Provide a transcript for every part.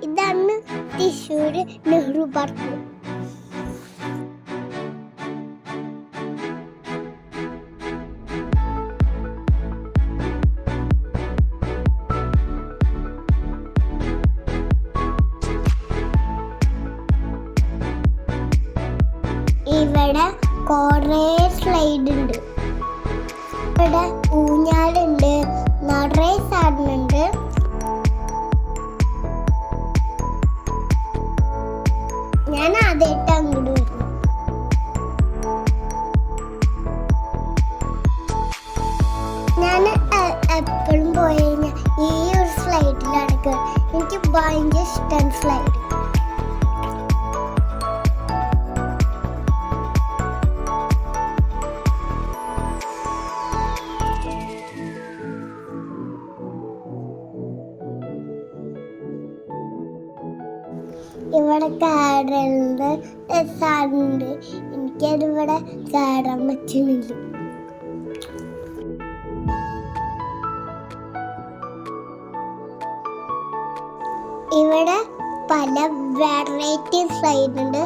ഇതാണ് തൃശ്ശൂർ നെഹ്റു പാർക്ക്. ഇവിടെ കുറേ സ്ലൈഡ് ഉണ്ട്. ഇവിടെ ഊഞ്ഞാലുണ്ട്, നിറയെ സാധനമുണ്ട്. ഞാൻ ആദ്യമായിട്ട് അങ്ങോട്ട് വരുന്നു. ഞാൻ എപ്പോഴും പോയി കഴിഞ്ഞാൽ ഈ ഒരു സ്ലൈഡിലാണ് കയറുക. എനിക്ക് ഭയങ്കര ഇഷ്ടമാണ് സ്ലൈഡ്. ഇവിടെ കയറുന്നത് രസമുണ്ട്. എനിക്കതിവിടെ കയറാൻ പറ്റുന്നില്ല. ഇവിടെ പല വെറൈറ്റി സ്ലൈഡ് ഉണ്ട്.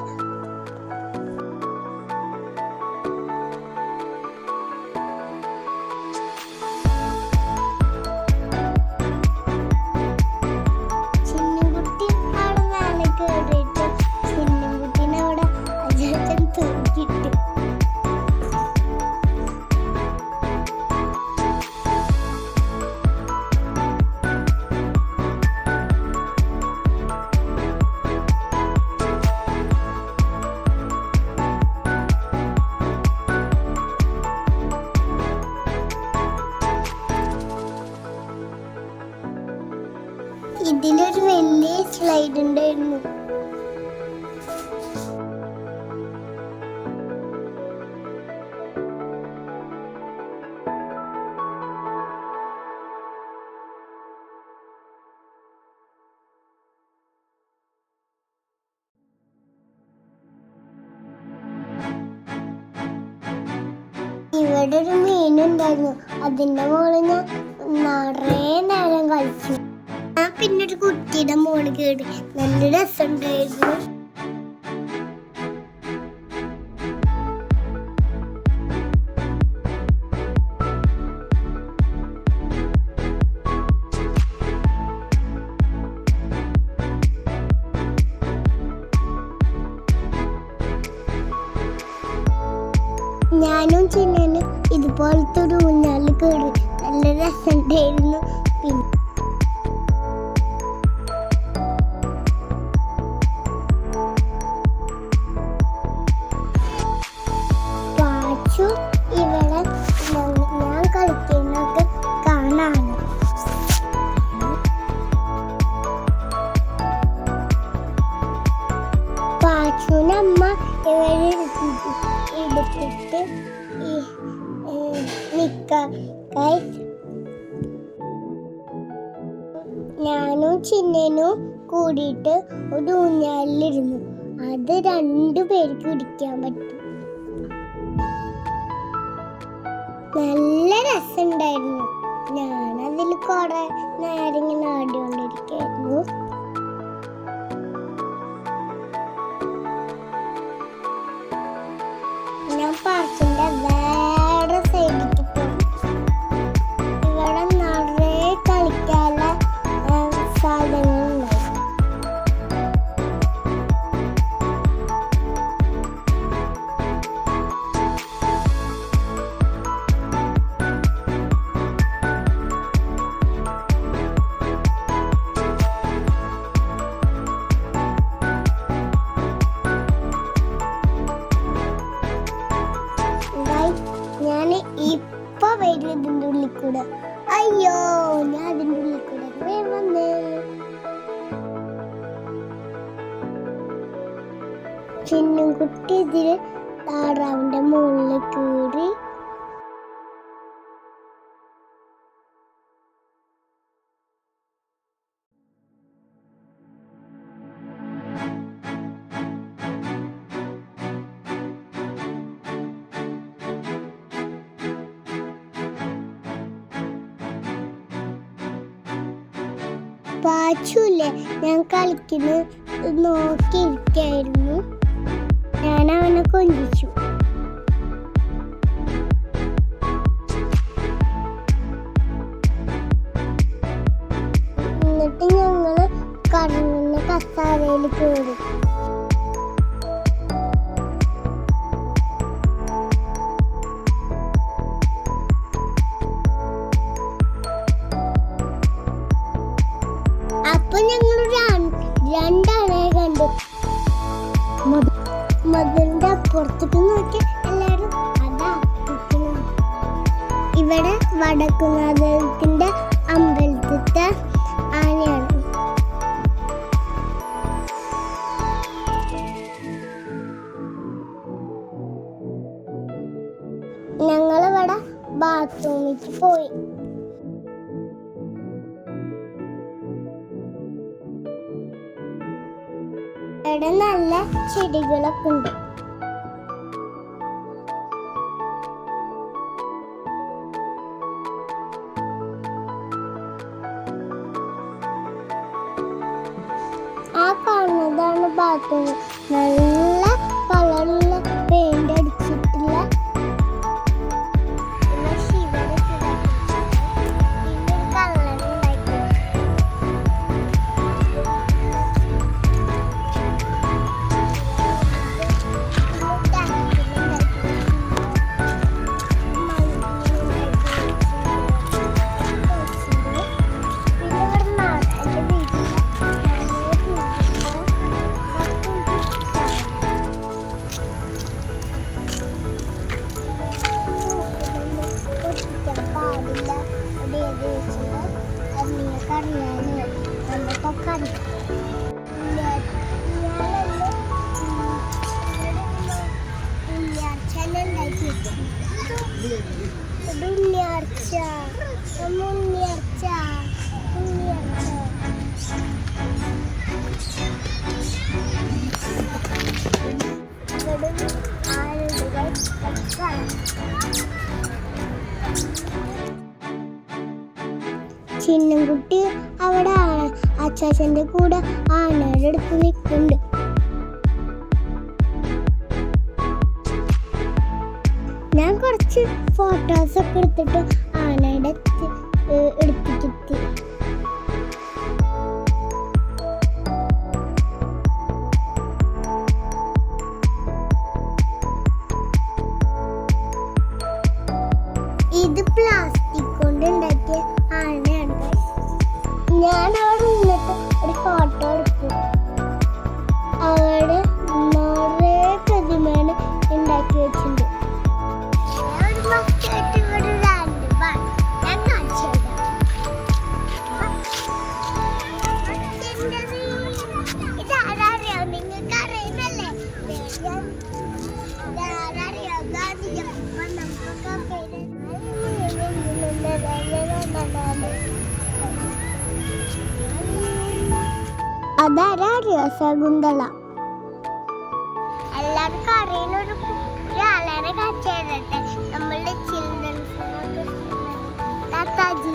ഇതിലൊരു വലിയ സ്ലൈഡ് ഉണ്ടായിരുന്നു. ഇവിടെ ഒരു മീനുണ്ടായിരുന്നു. അതിന്റെ മുകളിൽ ഞാൻ നിറയെ നേരം കളിച്ചു. ഞാൻ പിന്നെ ഒരു കുട്ടിയുടെ മോള് കേറി. നല്ല രസമുണ്ടായിരുന്നു. ഞാനും ചിന്നനും ഇതുപോലത്തെ ഒരു ഊഞ്ഞാലിൽ കേറി. നല്ല രസമുണ്ടായിരുന്നു. പിന്നെ ഇവിടെ ഞാൻ കളിക്കുന്നതൊക്കെ കാണാണ്. പാച്ചുനമ്മ ഇവരെ എടുത്തിട്ട് ഞാനും ചിന്നനും കൂടിയിട്ട് ഒരു ഊഞ്ഞാലിലിരുന്നു. അത് 2 പേർക്ക് ഇരിക്കാൻ പറ്റും. നല്ല രസമുണ്ടായിരുന്നു. ഞാനതിൽ കുറെ നേരം ഇങ്ങനെ ആടിക്കൊണ്ടിരിക്കായിരുന്നു. ഞാൻ പാർക്കിന്റെ വേറെ സൈഡിലേക്ക് പോയി. ഇവിടെ നിറയെ കളിക്കാനുള്ള സാധനങ്ങളുണ്ടായിരുന്നു. ഞാൻ ഇപ്പൊ വരുന്നതിൻ്റെ ഉള്ളിൽ കൂടെ. അയ്യോ, ഞാൻ അതിൻ്റെ ഉള്ളിൽ കൂടെ വന്നേ. ചിന്നുകുട്ടി ഇതിൽ താറാവിന്റെ മുകളിൽ കയറി. പാച്ചുല്ലേ, ഞാൻ കളിക്കുന്നത് നോക്കിയിരിക്കായിരുന്നു. ഞാൻ അവനെ കൊഞ്ചിച്ചു. എന്നിട്ട് ഞങ്ങള് കറങ്ങുന്ന കസാരയിൽ കയറി. അപ്പൊ ഞങ്ങൾ രണ്ടാളെ കണ്ടു. മതിലിന്റെ അപ്പുറത്തേക്ക് നോക്കി എല്ലാരും അതാ നിൽക്കുന്നത്. ഇവിടെ വടക്കുന്നാഥത്തിന്റെ അമ്പലത്തിലെ ആനയാണ്. ഞങ്ങളിവിടെ ബാത്റൂമിൽ പോയി. ഇവിടെ നല്ല ചെടികളൊക്കെ ഉണ്ട്. ആ കാണുന്നതാണ് ബാത്റൂം. നല്ല കളറുള്ള പെയിന്റ് അടിച്ചിട്ടുള്ള ചിന്നൻകുട്ടി അവിടെ അച്ചാച്ചന്റെ കൂടെ ആനയുടെ അടുത്ത് നിൽക്കുന്നുണ്ട്. ഞാൻ കുറച്ച് ഫോട്ടോസ് ഒക്കെ എടുത്തിട്ട് ആനയുടെ എടുത്തിട്ടെത്തി. ഇത് പ്ലാസ്റ്റിക് കൊണ്ട് ഉണ്ടാക്കിയ ആനയാണ്. ഞാൻ അവിടെ നിന്നിട്ട് ഒരു ഫോട്ടോ എടുത്തു. അവിടെ നിറയെ പ്രതിമയാണ് ഉണ്ടാക്കി വെച്ചിട്ടുണ്ട്. അതാരറിയോ? ശകുന്തള. എല്ലാവർക്കും അറിയുന്ന ഒരാളെ കാണിച്ചു തരട്ടെ. നമ്മളുടെ ചിൽഡ്രൻസ് താത്താജി